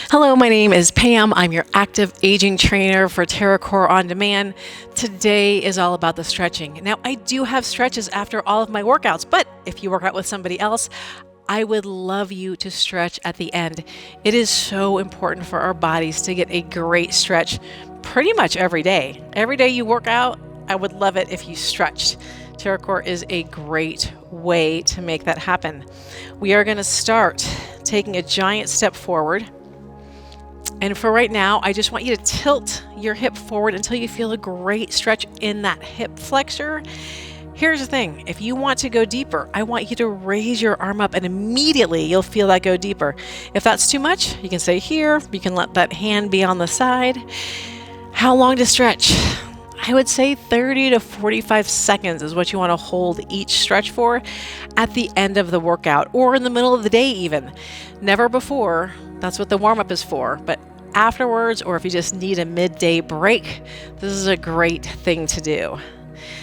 Hello, my name is Pam. I'm your active aging trainer for TerraCore On Demand. Today is all about the stretching. Now, I do have stretches after all of my workouts, but if you work out with somebody else, I would love you to stretch at the end. It is so important for our bodies to get a great stretch pretty much every day. Every day you work out, I would love it if you stretched. TerraCore is a great way to make that happen. We are going to start taking a giant step forward. And for right now, I just want you to tilt your hip forward until you feel a great stretch in that hip flexor. Here's the thing, if you want to go deeper, I want you to raise your arm up and immediately you'll feel that go deeper. If that's too much, you can stay here. You can let that hand be on the side. How long to stretch? I would say 30 to 45 seconds is what you want to hold each stretch for at the end of the workout or in the middle of the day even. Never before. That's what the warm-up is for. But afterwards, or if you just need a midday break, this is a great thing to do.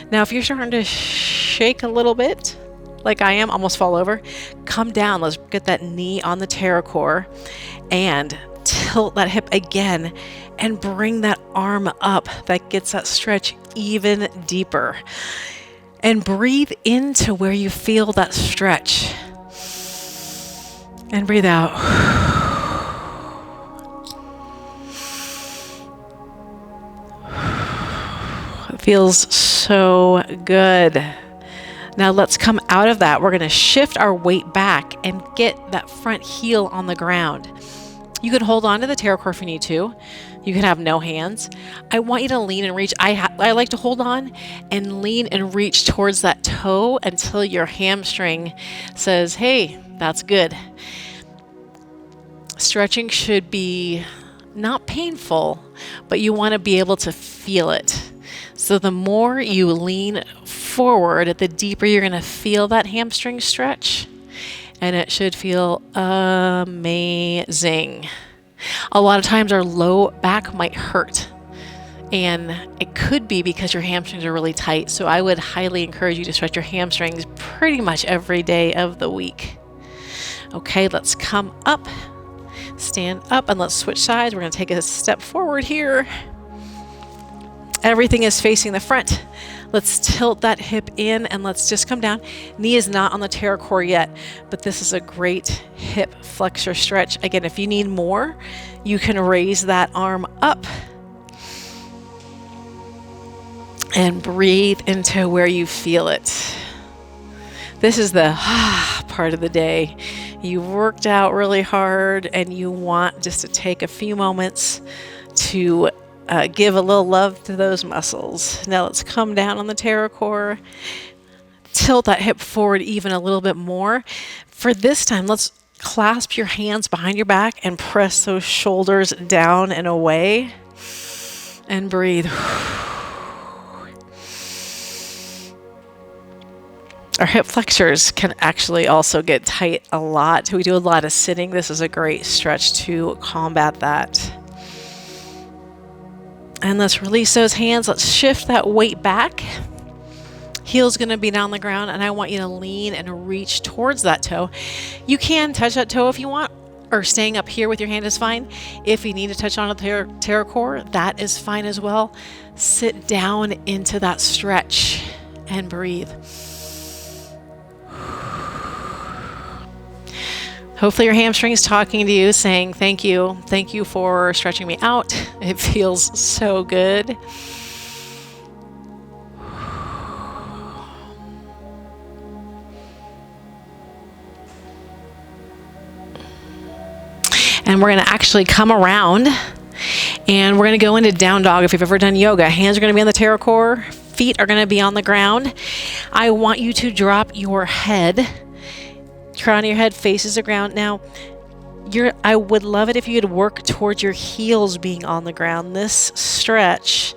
Now, if you're starting to shake a little bit, like I am, almost fall over, come down. Let's get that knee on the TerraCore and tilt that hip again and bring that arm up. That gets that stretch even deeper. And breathe into where you feel that stretch. And breathe out. It feels so good. Now let's come out of that. We're going to shift our weight back and get that front heel on the ground. You can hold on to the TerraCore if you need to. You can have no hands. I want you to lean and reach. I like to hold on and lean and reach towards that toe until your hamstring says, hey, that's good. Stretching should be not painful, but you want to be able to feel it. So the more you lean forward, the deeper you're going to feel that hamstring stretch. And it should feel amazing. A lot of times our low back might hurt. And it could be because your hamstrings are really tight. So I would highly encourage you to stretch your hamstrings pretty much every day of the week. Okay, let's come up, stand up, and let's switch sides. We're going to take a step forward here. Everything is facing the front. Let's tilt that hip in and let's just come down. Knee is not on the TerraCore yet, but this is a great hip flexor stretch. Again, if you need more, you can raise that arm up and breathe into where you feel it. This is the part of the day. You worked out really hard and you want just to take a few moments to give a little love to those muscles. Now let's come down on the TerraCore. Tilt that hip forward even a little bit more. For this time, let's clasp your hands behind your back and press those shoulders down and away. And breathe. Our hip flexors can actually also get tight a lot. We do a lot of sitting. This is a great stretch to combat that. And let's release those hands. Let's shift that weight back. Heel's going to be down the ground, and I want you to lean and reach towards that toe. You can touch that toe if you want, or staying up here with your hand is fine. If you need to touch on the TerraCore, that is fine as well. Sit down into that stretch and breathe. Hopefully your hamstring is talking to you, saying thank you for stretching me out. It feels so good. And we're going to actually come around and we're going to go into down dog. If you've ever done yoga, hands are going to be on the TerraCore, feet are going to be on the ground. I want you to drop your head. Crown of your head faces the ground. Now, I would love it if you could work towards your heels being on the ground. This stretch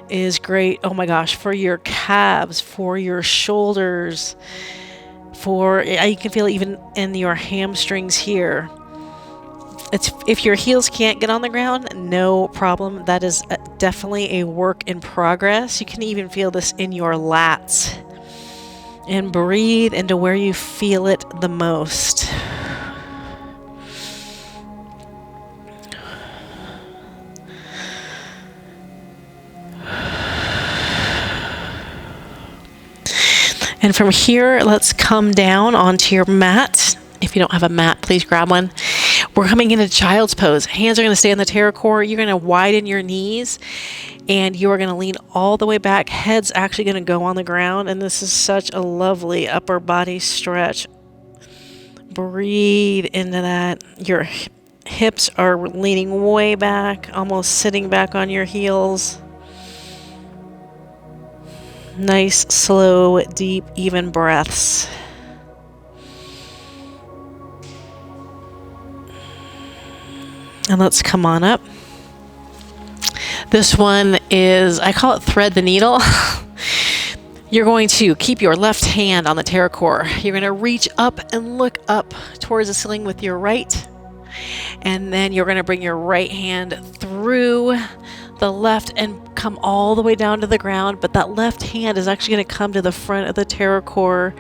is great. Oh my gosh, for your calves, for your shoulders, you can feel it even in your hamstrings here. If your heels can't get on the ground, no problem. That is definitely a work in progress. You can even feel this in your lats. And breathe into where you feel it the most. And from here, let's come down onto your mat. If you don't have a mat, please grab one. We're coming into child's pose. Hands are going to stay on the TerraCore. You're going to widen your knees and you are going to lean all the way back. Head's actually going to go on the ground. And this is such a lovely upper body stretch. Breathe into that. Your hips are leaning way back, almost sitting back on your heels. Nice, slow, deep, even breaths. And let's come on up. This one is, I call it thread the needle. You're going to keep your left hand on the TerraCore. You're going to reach up and look up towards the ceiling with your right. And then you're going to bring your right hand through the left and come all the way down to the ground. But that left hand is actually going to come to the front of the TerraCore.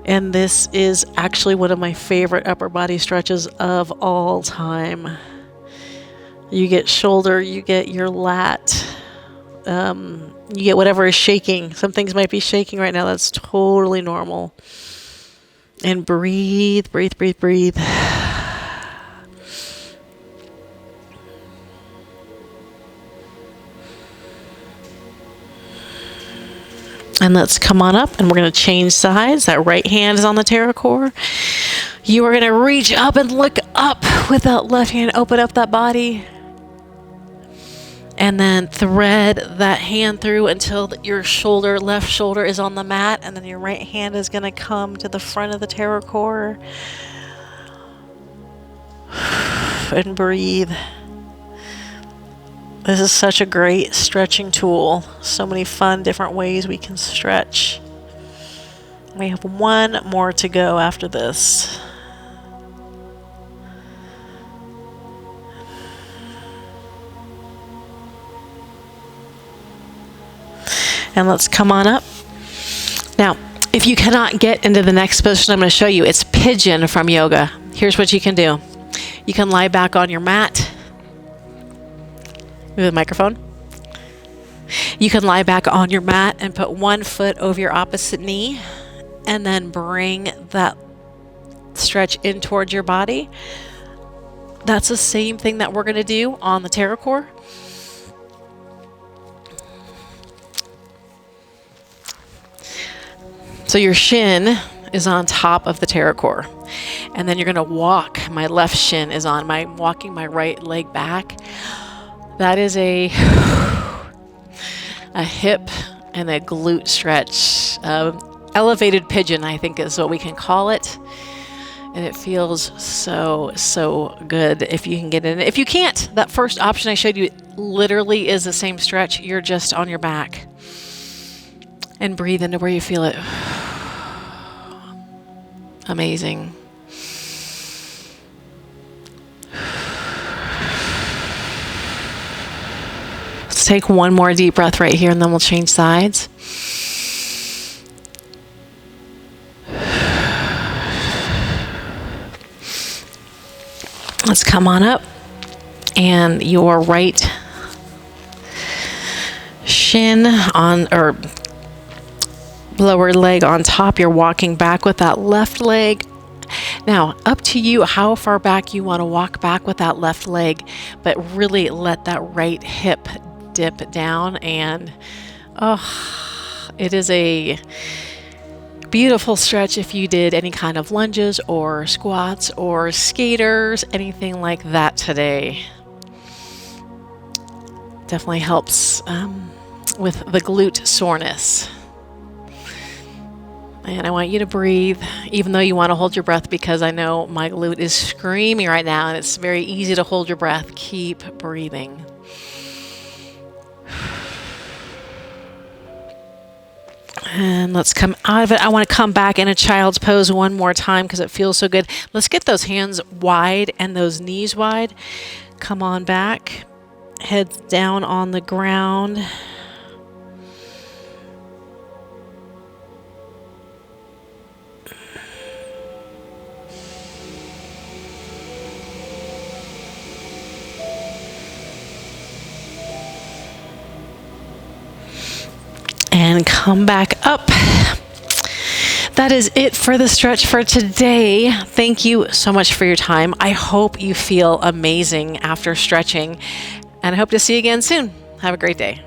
And this is actually one of my favorite upper body stretches of all time. You get shoulder, you get your lat, you get whatever is shaking. Some things might be shaking right now. That's totally normal. And breathe, breathe, breathe, breathe. And let's come on up and we're going to change sides. That right hand is on the TerraCore. You are going to reach up and look up with that left hand. Open up that body. And then thread that hand through until your shoulder, left shoulder is on the mat. And then your right hand is going to come to the front of the TerraCore. And breathe. This is such a great stretching tool. So many fun different ways we can stretch. We have one more to go after this. And let's come on up. Now, if you cannot get into the next position I'm going to show you, it's pigeon from yoga. Here's what you can do. You can lie back on your mat. Move the microphone. You can lie back on your mat and put one foot over your opposite knee and then bring that stretch in towards your body. That's the same thing that we're going to do on the TerraCore. So your shin is on top of the TerraCore. And then you're going to walk. My left shin is on. Walking my right leg back. That is a hip and a glute stretch. Elevated pigeon, I think is what we can call it. And it feels so good if you can get in it. If you can't, that first option I showed you literally is the same stretch. You're just on your back. And breathe into where you feel it. Amazing. Let's take one more deep breath right here and then we'll change sides. Let's come on up and your right shin on, or lower leg on top. You're walking back with that left leg. Now, up to you how far back you want to walk back with that left leg, but really let that right hip dip down. And it is a beautiful stretch if you did any kind of lunges or squats or skaters, anything like that today. Definitely helps with the glute soreness. And I want you to breathe, even though you want to hold your breath, because I know my glute is screaming right now and it's very easy to hold your breath. Keep breathing. And let's come out of it. I want to come back in a child's pose one more time because it feels so good. Let's get those hands wide and those knees wide. Come on back. Head down on the ground. And come back up. That is it for the stretch for today. Thank you so much for your time. I hope you feel amazing after stretching, and I hope to see you again soon. Have a great day.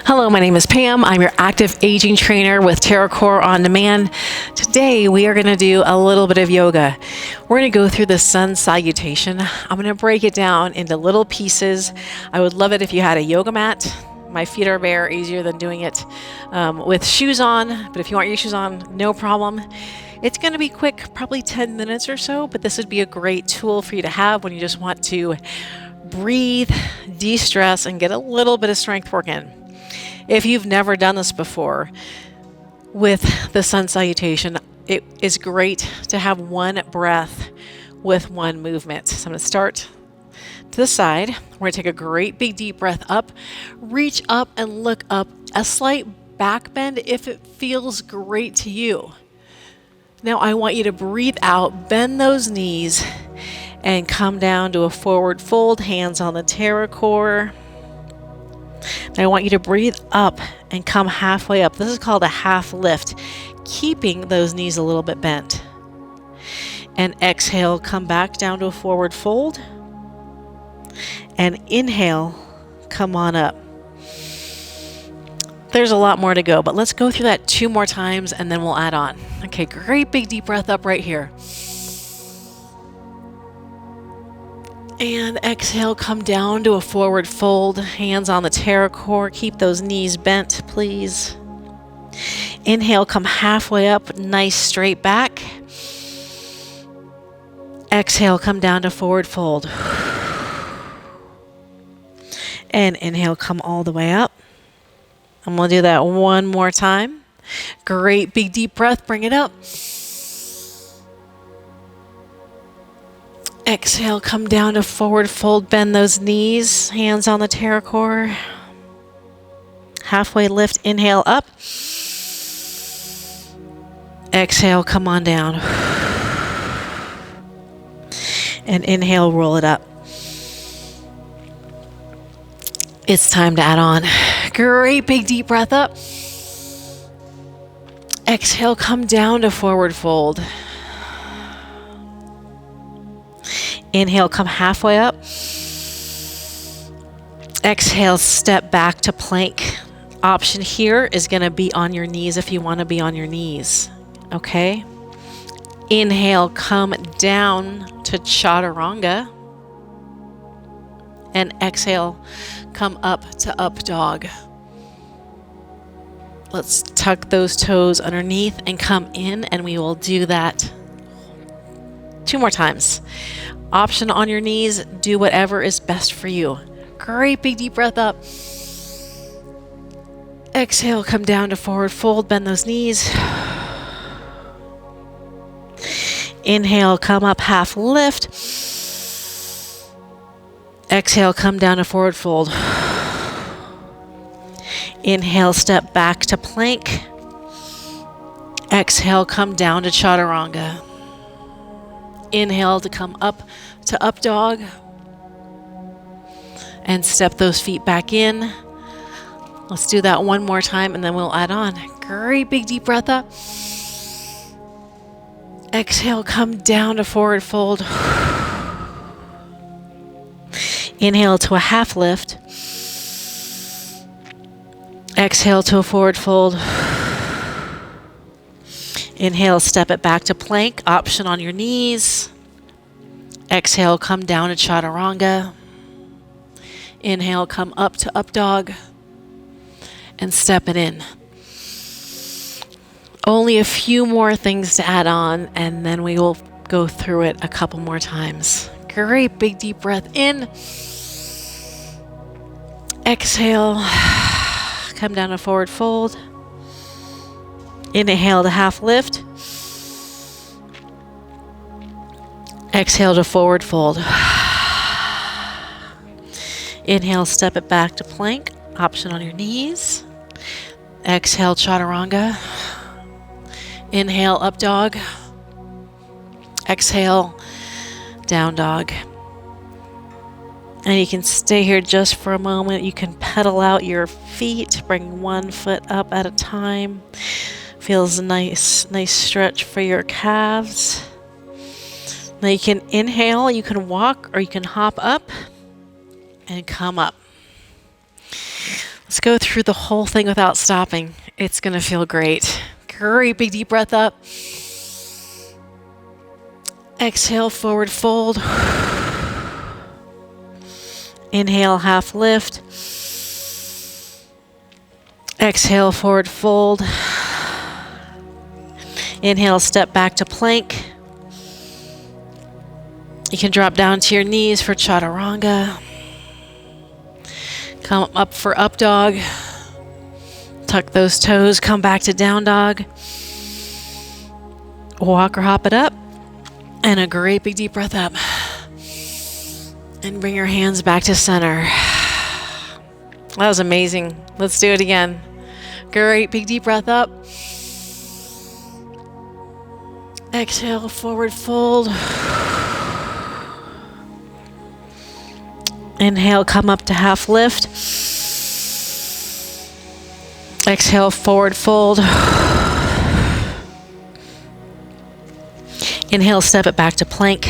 Hello, my name is Pam. I'm your active aging trainer with TerraCore On Demand. Today, we are going to do a little bit of yoga. We're going to go through the sun salutation. I'm going to break it down into little pieces. I would love it if you had a yoga mat. My feet are bare, easier than doing it with shoes on. But if you want your shoes on, no problem. It's going to be quick, probably 10 minutes or so, but this would be a great tool for you to have when you just want to breathe, de-stress, and get a little bit of strength work in. If you've never done this before with the sun salutation, it is great to have one breath with one movement. So I'm going to start to the side. We're going to take a great big deep breath up, reach up and look up, a slight back bend if it feels great to you. Now I want you to breathe out, bend those knees, and come down to a forward fold, hands on the TerraCore. And I want you to breathe up and come halfway up. This is called a half lift, keeping those knees a little bit bent. And exhale, come back down to a forward fold. And inhale, come on up. There's a lot more to go, but let's go through that 2 more times and then we'll add on. Okay, great big deep breath up right here. And exhale, come down to a forward fold, hands on the TerraCore. Keep those knees bent, please. Inhale, come halfway up, nice straight back. Exhale, come down to forward fold. And inhale, come all the way up. I'm going to do that one more time. Great big deep breath, bring it up. Exhale, come down to forward fold, bend those knees, hands on the TerraCore. Halfway lift, inhale up. Exhale, come on down. And inhale, roll it up. It's time to add on. Great big deep breath up. Exhale, come down to forward fold. Inhale, come halfway up. Exhale, step back to plank. Option here is going to be on your knees if you want to be on your knees. Okay? Inhale, come down to chaturanga. And exhale, come up to up dog. Let's tuck those toes underneath and come in, and we will do that 2 more times. Option on your knees, do whatever is best for you. Great big deep breath up. Exhale, come down to forward fold, bend those knees. Inhale, come up, half lift. Exhale, come down to forward fold. Inhale, step back to plank. Exhale, come down to chaturanga. Inhale to come up to up dog. And step those feet back in. Let's do that one more time and then we'll add on. Great big deep breath up. Exhale, come down to forward fold. Inhale to a half lift. Exhale to a forward fold. Inhale, step it back to plank. Option on your knees. Exhale, come down to chaturanga. Inhale, come up to up dog. And step it in. Only a few more things to add on, and then we will go through it a couple more times. Great big deep breath in. Exhale, come down to forward fold. Inhale to half lift. Exhale to forward fold. Inhale, step it back to plank, option on your knees. Exhale, chaturanga. Inhale, up dog. Exhale, down dog. And you can stay here just for a moment. You can pedal out your feet, bring one foot up at a time. Feels nice stretch for your calves. Now you can inhale, you can walk, or you can hop up and come up. Let's go through the whole thing without stopping. It's gonna feel great. Great big deep breath up. Exhale, forward fold. Inhale, half lift. Exhale, forward fold. Inhale, step back to plank. You can drop down to your knees for chaturanga. Come up for up dog. Tuck those toes, come back to down dog. Walk or hop it up. And a great big deep breath up. And bring your hands back to center. That was amazing. Let's do it again. Great big deep breath up. Exhale, forward fold. Inhale, come up to half lift. Exhale, forward fold. Inhale, step it back to plank.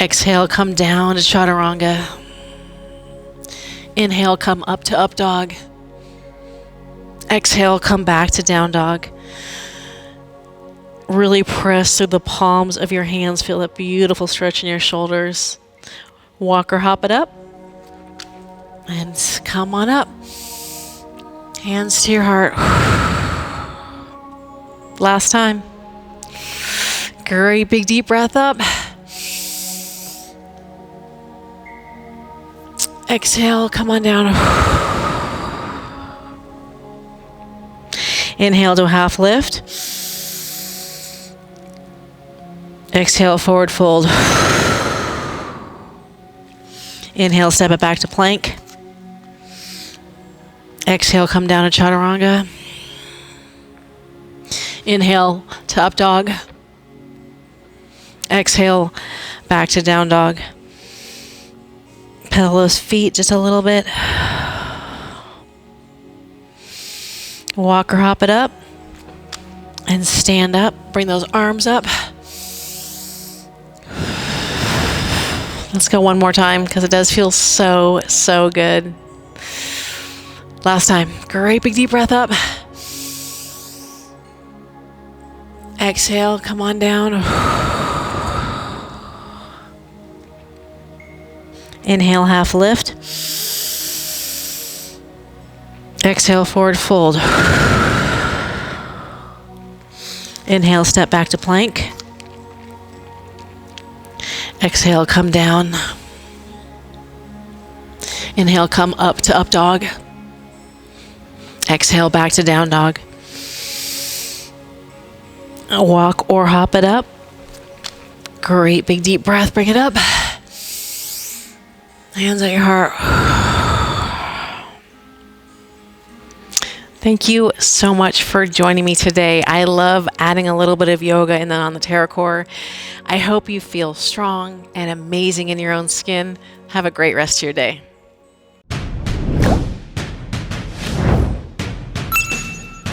Exhale, come down to chaturanga. Inhale, come up to up dog. Exhale, come back to down dog. Really press through the palms of your hands. Feel that beautiful stretch in your shoulders. Walk or hop it up. And come on up. Hands to your heart. Last time. Great big deep breath up. Exhale, come on down. Inhale to half lift. Exhale, forward fold. Inhale, step it back to plank. Exhale, come down to chaturanga. Inhale to up dog. Exhale, back to down dog. Pedal those feet just a little bit. Walk or hop it up. And stand up. Bring those arms up. Let's go one more time because it does feel so, so good. Last time. Great big deep breath up. Exhale, come on down. Inhale, half lift. Exhale, forward fold. Inhale, step back to plank. Exhale, come down. Inhale, come up to up dog. Exhale, back to down dog. Walk or hop it up. Great big deep breath, bring it up. Hands at your heart. Thank you so much for joining me today. I love adding a little bit of yoga and then on the TerraCore. I hope you feel strong and amazing in your own skin. Have a great rest of your day.